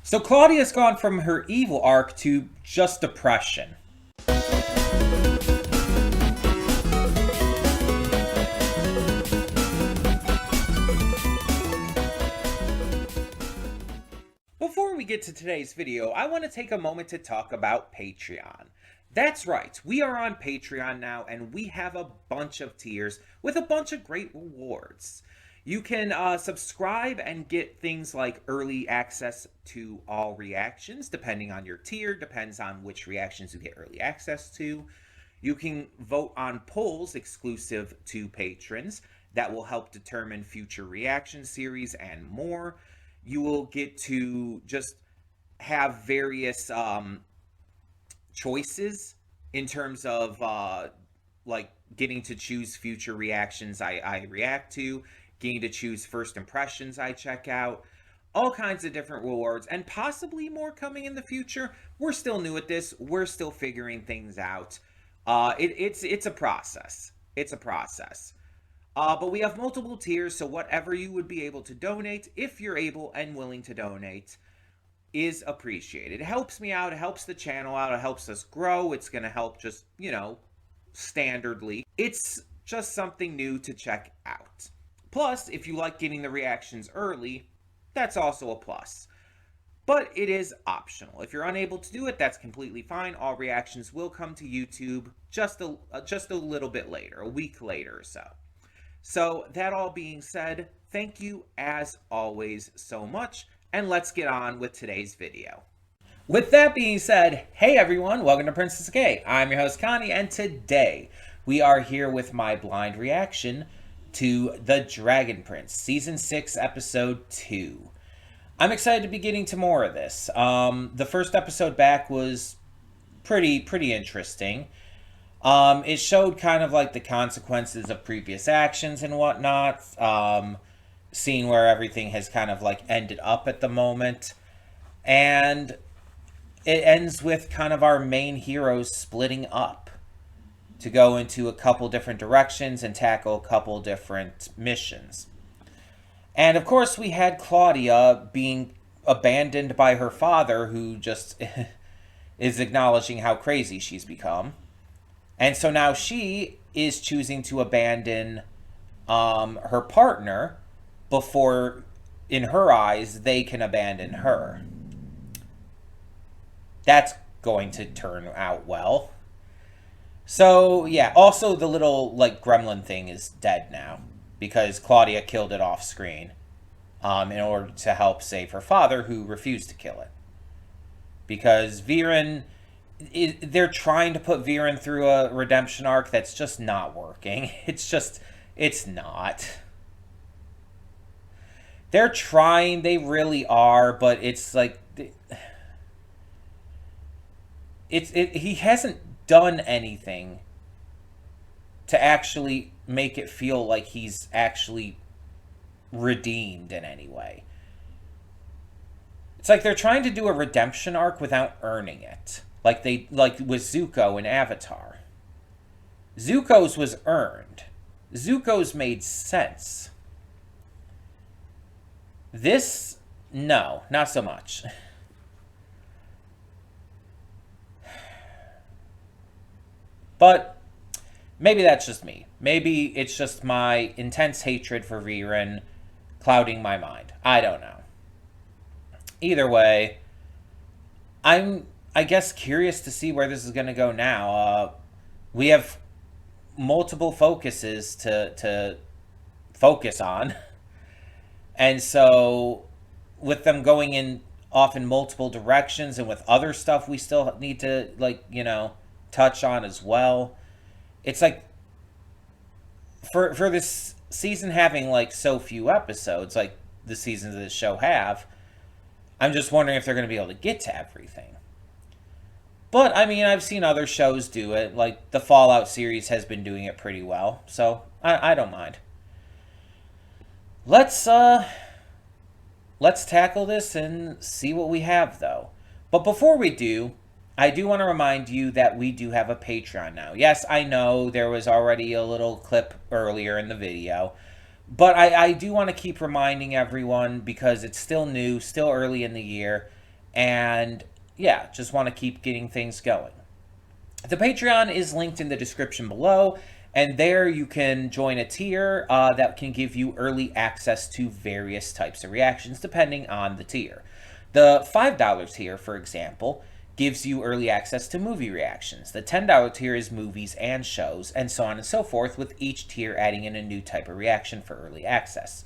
So Claudia's gone from her evil arc to just depression. Before we get to today's video, I want to take a moment to talk about Patreon. That's right, we are on Patreon now, and we have a bunch of tiers with a bunch of great rewards. You can subscribe and get things like early access to all reactions, depending on your tier, depends on which reactions you get early access to. You can vote on polls exclusive to patrons that will help determine future reaction series and more. You will get to just have various choices in terms of like getting to choose future reactions I react to, getting to choose first impressions I check out, all kinds of different rewards, and possibly more coming in the future. We're still new at this. We're still figuring things out. It's a process. It's a process. But we have multiple tiers, so whatever you would be able to donate, if you're able and willing to donate, is appreciated. It helps me out, it helps the channel out, it helps us grow. It's going to help just, standardly. It's just something new to check out. Plus, if you like getting the reactions early, that's also a plus. But it is optional. If you're unable to do it, that's completely fine. All reactions will come to YouTube just a little bit later, a week later or so. So that all being said, thank you as always so much, and let's get on with today's video. With that being said, hey everyone, welcome to Princess K. I'm your host Connie, and today we are here with my blind reaction to The Dragon Prince, Season 6, Episode 2. I'm excited to be getting to more of this. The first episode back was pretty interesting. It showed kind of like the consequences of previous actions and whatnot. Seeing where everything has kind of like ended up at the moment. And it ends with kind of our main heroes splitting up to go into a couple different directions and tackle a couple different missions. And of course we had Claudia being abandoned by her father, who just is acknowledging how crazy she's become. And so now she is choosing to abandon her partner before, in her eyes, they can abandon her. That's going to turn out well. So, yeah, also the little, like, gremlin thing is dead now, because Claudia killed it off screen in order to help save her father, who refused to kill it. Because Viren, they're trying to put Viren through a redemption arc that's just not working. It's not. They're trying, they really are, but it's like, he hasn't done anything to actually make it feel like he's actually redeemed in any way. It's like they're trying to do a redemption arc without earning it. Like with Zuko in Avatar. Zuko's was earned. Zuko's made sense. This, no, not so much. But maybe that's just me. Maybe it's just my intense hatred for Viren clouding my mind. I don't know. Either way, I'm, I guess, curious to see where this is going to go now. We have multiple focuses to focus on. And so, with them going in off in multiple directions, and with other stuff we still need to, like, touch on as well. It's like, for this season having, like, so few episodes, like the seasons of this show have, I'm just wondering if they're going to be able to get to everything. But, I mean, I've seen other shows do it. Like, the Fallout series has been doing it pretty well. So, I don't mind. Let's tackle this and see what we have, though. But before we do, I do want to remind you that we do have a Patreon now. Yes, I know there was already a little clip earlier in the video. But I do want to keep reminding everyone, because it's still new, still early in the year, And yeah, just want to keep getting things going. The Patreon is linked in the description below, and there you can join a tier that can give you early access to various types of reactions depending on the tier. The $5 tier, for example, gives you early access to movie reactions. The $10 tier is movies and shows, and so on and so forth, with each tier adding in a new type of reaction for early access.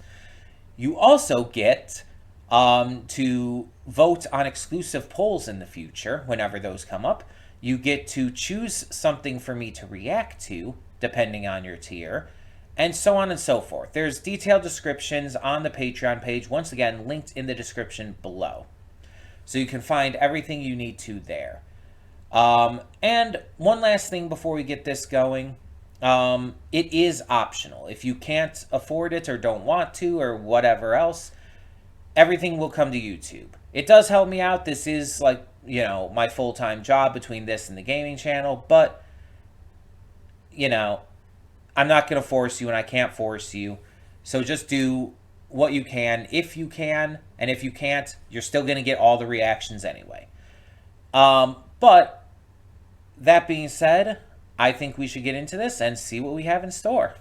You also get to vote on exclusive polls in the future whenever those come up. You get to choose something for me to react to, depending on your tier, and so on and so forth. There's detailed descriptions on the Patreon page, once again, linked in the description below. So you can find everything you need to there. And one last thing before we get this going. It is optional. If you can't afford it or don't want to or whatever else, everything will come to YouTube. It does help me out. This is like, my full-time job between this and the gaming channel, but, I'm not going to force you and I can't force you. So just do what you can if you can, and if you can't, you're still going to get all the reactions anyway. But that being said, I think we should get into this and see what we have in store.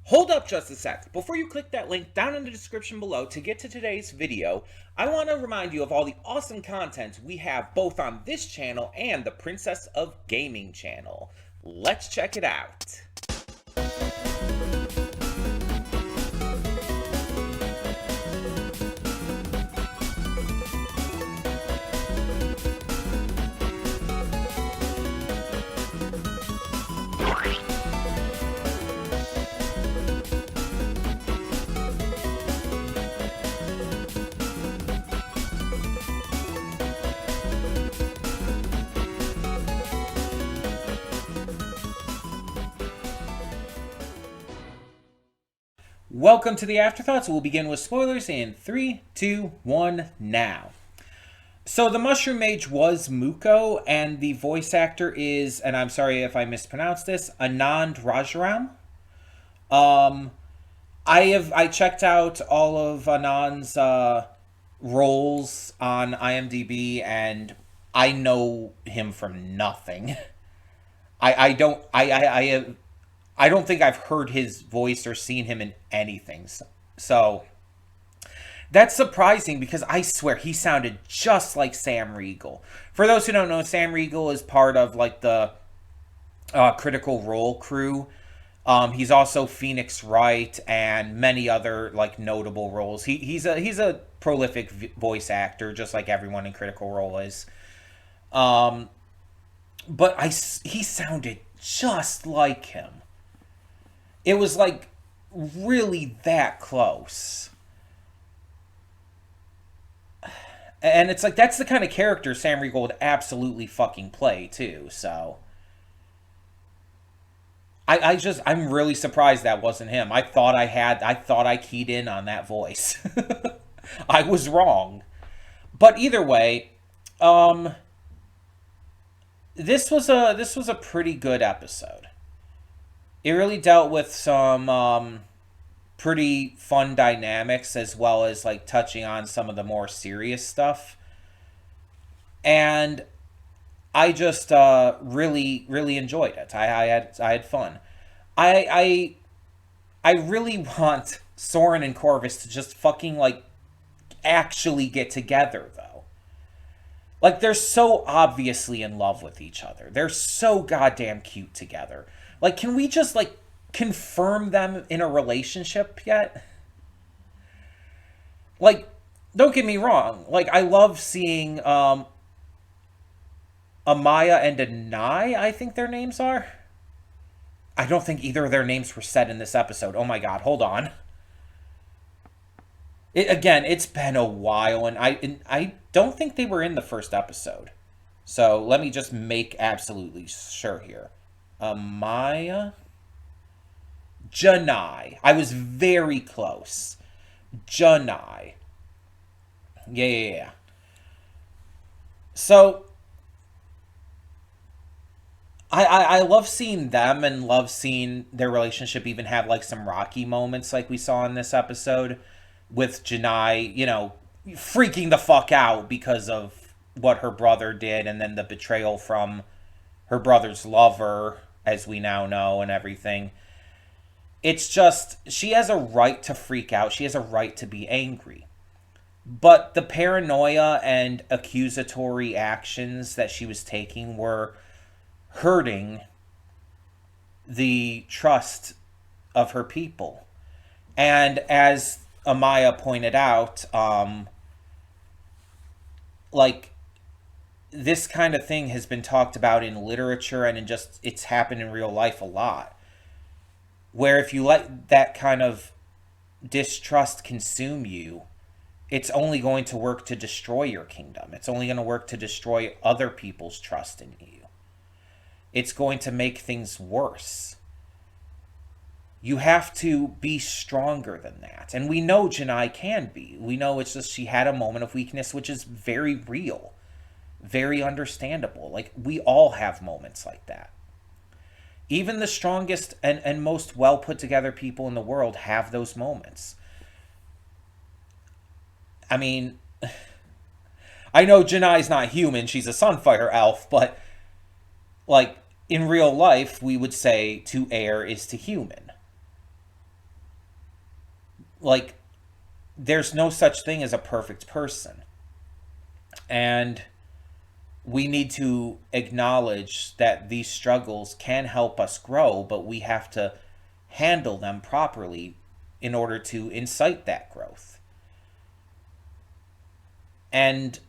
Hold up just a sec. Before you click that link down in the description below to get to today's video, I want to remind you of all the awesome content we have both on this channel and the Princess of Gaming channel. Let's check it out. Welcome to the Afterthoughts. We'll begin with spoilers in 3, 2, 1, now. So the Mushroom Mage was Muko, and the voice actor is, and I'm sorry if I mispronounced this, Anand Rajaram. I checked out all of Anand's roles on IMDb, and I know him from nothing. I don't think I've heard his voice or seen him in anything. So that's surprising because I swear he sounded just like Sam Riegel. For those who don't know, Sam Riegel is part of like the Critical Role crew. He's also Phoenix Wright and many other like notable roles. He's a prolific voice actor, just like everyone in Critical Role is. But he sounded just like him. It was like really that close. And it's like that's the kind of character Sam Riegel would absolutely fucking play too, so I'm really surprised that wasn't him. I thought I keyed in on that voice. I was wrong. But either way, this was a pretty good episode. It really dealt with some pretty fun dynamics as well as like touching on some of the more serious stuff. And I just really enjoyed it. I had fun. I really want Soren and Corvus to just fucking like actually get together though. Like they're so obviously in love with each other. They're so goddamn cute together. Like, can we just, like, confirm them in a relationship yet? Like, don't get me wrong. Like, I love seeing, Amaya and Anai, I think their names are. I don't think either of their names were said in this episode. Oh my god, hold on. Again, it's been a while, and I don't think they were in the first episode. So, let me just make absolutely sure here. Amaya, Janai. I was very close. Janai. Yeah. So, I love seeing them and love seeing their relationship even have like some rocky moments like we saw in this episode with Janai, freaking the fuck out because of what her brother did, and then the betrayal from her brother's lover, as we now know, and everything. It's just, she has a right to freak out. She has a right to be angry. But the paranoia and accusatory actions that she was taking were hurting the trust of her people. And as Amaya pointed out, like, this kind of thing has been talked about in literature, and in just, it's happened in real life a lot. Where if you let that kind of distrust consume you, it's only going to work to destroy your kingdom. It's only going to work to destroy other people's trust in you. It's going to make things worse. You have to be stronger than that. And we know Janai can be. We know it's just she had a moment of weakness, which is very real, very understandable. Like, we all have moments like that. Even the strongest and most well put together people in the world have those moments. I mean, I know Janai's not human, she's a Sunfire elf, but, like, in real life, we would say to err is to human. Like, there's no such thing as a perfect person. And we need to acknowledge that these struggles can help us grow, but we have to handle them properly in order to incite that growth. And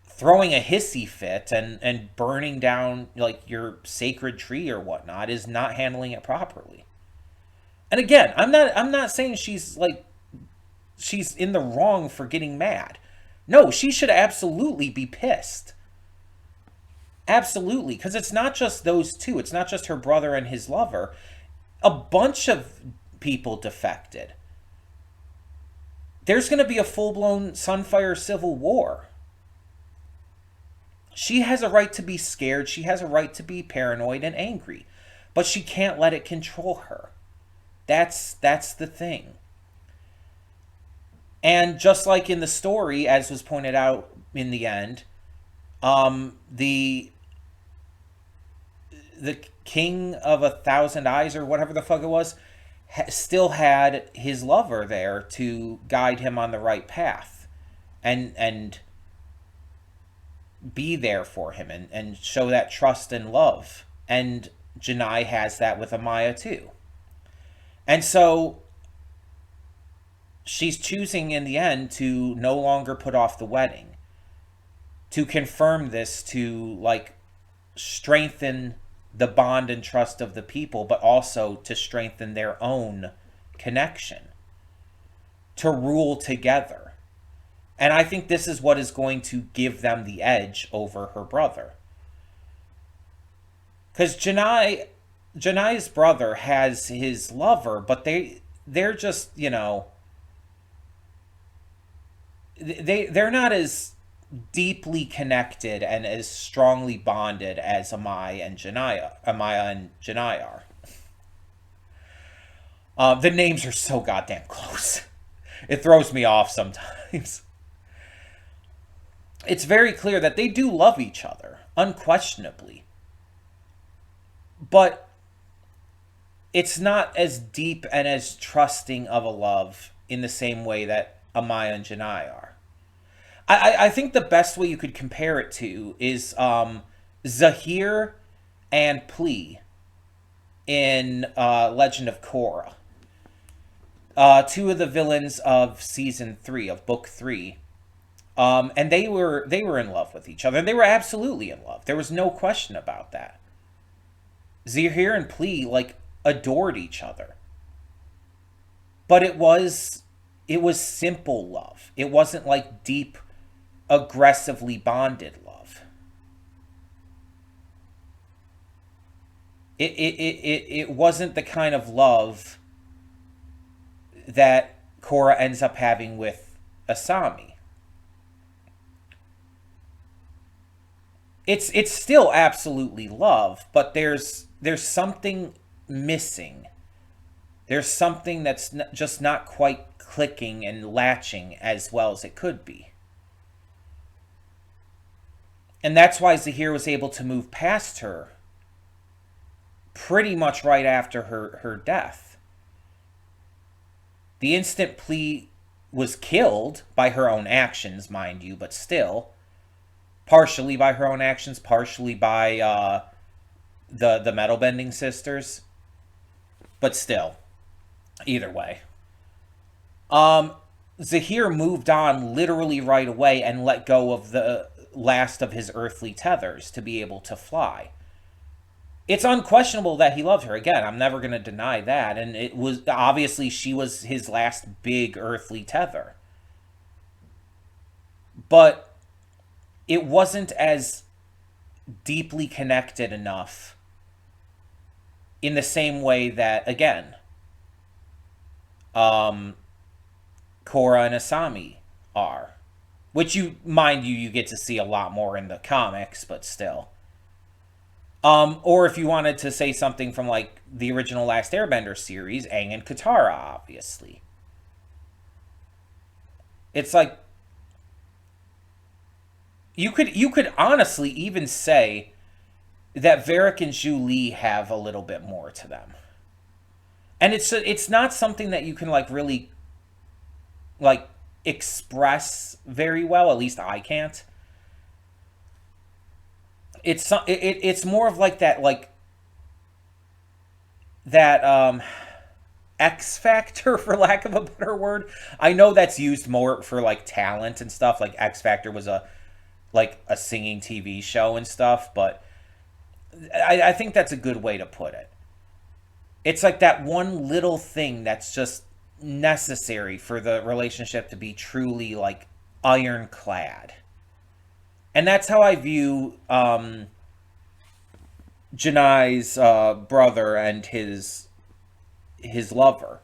throwing a hissy fit and burning down, like, your sacred tree or whatnot is not handling it properly. And again, I'm not saying she's in the wrong for getting mad. No, she should absolutely be pissed. Absolutely, because it's not just those two. It's not just her brother and his lover. A bunch of people defected. There's going to be a full-blown Sunfire civil war. She has a right to be scared. She has a right to be paranoid and angry. But she can't let it control her. That's the thing. And just like in the story, as was pointed out in the end, the king of 1,000 eyes, or whatever the fuck it was, still had his lover there to guide him on the right path, and be there for him, and show that trust and love. And Janai has that with Amaya too. And so she's choosing in the end to no longer put off the wedding, to confirm this, to, like, strengthen the bond and trust of the people, but also to strengthen their own connection, to rule together. And I think this is what is going to give them the edge over her brother. Because Janai's brother has his lover, but they're just, you know, they're not as deeply connected and as strongly bonded as Amaya and Janai are. The names are so goddamn close. It throws me off sometimes. It's very clear that they do love each other, unquestionably. But it's not as deep and as trusting of a love in the same way that Amaya and Janai are. I think the best way you could compare it to is Zahir and Plea in Legend of Korra. Two of the villains of Season 3, of Book 3. And they were in love with each other. They were absolutely in love. There was no question about that. Zahir and Plea, like, adored each other. But it was simple love. It wasn't like deep, aggressively bonded love. It wasn't the kind of love that Korra ends up having with Asami. It's still absolutely love, but there's something missing. There's something that's just not quite clicking and latching as well as it could be. And that's why Zahir was able to move past her pretty much right after her death. The instant plea was killed by her own actions, mind you, but still, partially by her own actions, partially by the metal bending sisters, but still, either way. Zahir moved on literally right away and let go of the last of his earthly tethers to be able to fly. It's unquestionable that he loved her. Again, I'm never going to deny that. And it was obviously she was his last big earthly tether. But it wasn't as deeply connected enough in the same way that, again, Korra and Asami are. Which, mind you get to see a lot more in the comics, but still. Or if you wanted to say something from, like, the original Last Airbender series, Aang and Katara, obviously. It's like, you could honestly even say that Varric and Zhu Li have a little bit more to them. And it's not something that you can, like, really, like, express very well. At least I can't. It's more of like that, X factor, for lack of a better word. I know that's used more for, like, talent and stuff. Like, X Factor was a singing TV show and stuff, but I think that's a good way to put it. It's like that one little thing that's just necessary for the relationship to be truly, like, ironclad. And that's how I view Janai's brother and his lover.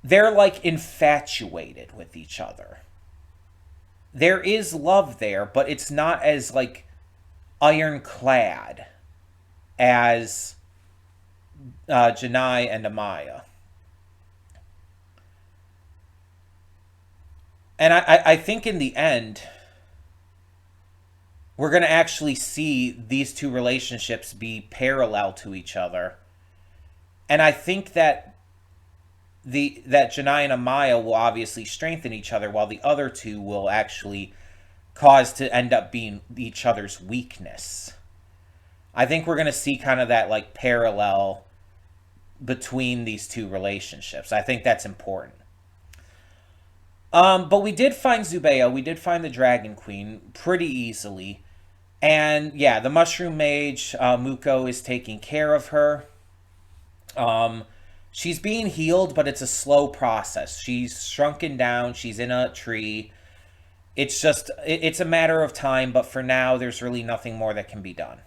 They're, like, infatuated with each other. There is love there, but it's not as, like, ironclad as Janai and Amaya. And I think in the end, we're going to actually see these two relationships be parallel to each other. And I think that Janai and Amaya will obviously strengthen each other, while the other two will actually cause to end up being each other's weakness. I think we're going to see kind of that, like, parallel between these two relationships. I think that's important. But we did find Zubeia. We did find the Dragon Queen pretty easily. And yeah, the Mushroom Mage, Muko, is taking care of her. She's being healed, but it's a slow process. She's shrunken down. She's in a tree. It's just, it's a matter of time, but for now, there's really nothing more that can be done.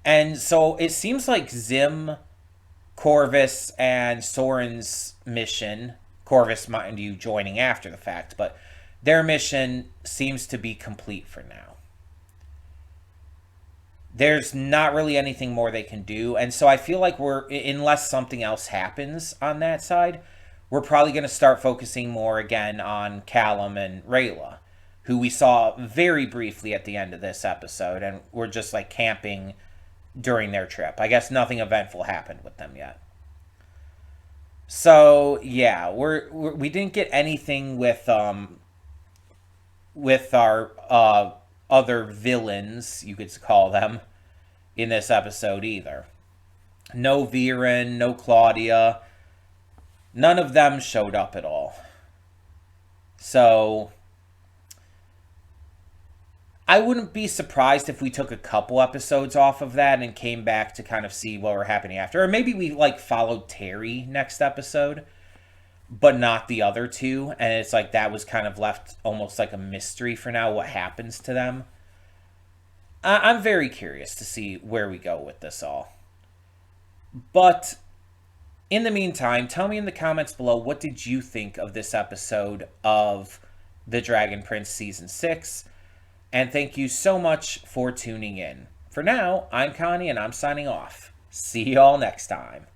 And so it seems like Zim, Corvus, and Soren's mission, Corvus, mind you, joining after the fact, but their mission seems to be complete for now. There's not really anything more they can do, and so I feel like unless something else happens on that side, we're probably going to start focusing more again on Callum and Rayla, who we saw very briefly at the end of this episode, and we're just, like, camping during their trip. I guess nothing eventful happened with them yet. So yeah, we didn't get anything with our other villains, you could call them, in this episode either. No Viren, no Claudia. None of them showed up at all. So I wouldn't be surprised if we took a couple episodes off of that and came back to kind of see what were happening after. Or maybe we, like, followed Terry next episode, but not the other two. And it's like that was kind of left almost like a mystery for now, what happens to them. I'm very curious to see where we go with this all. But in the meantime, tell me in the comments below, what did you think of this episode of The Dragon Prince Season 6? And thank you so much for tuning in. For now, I'm Connie and I'm signing off. See y'all next time.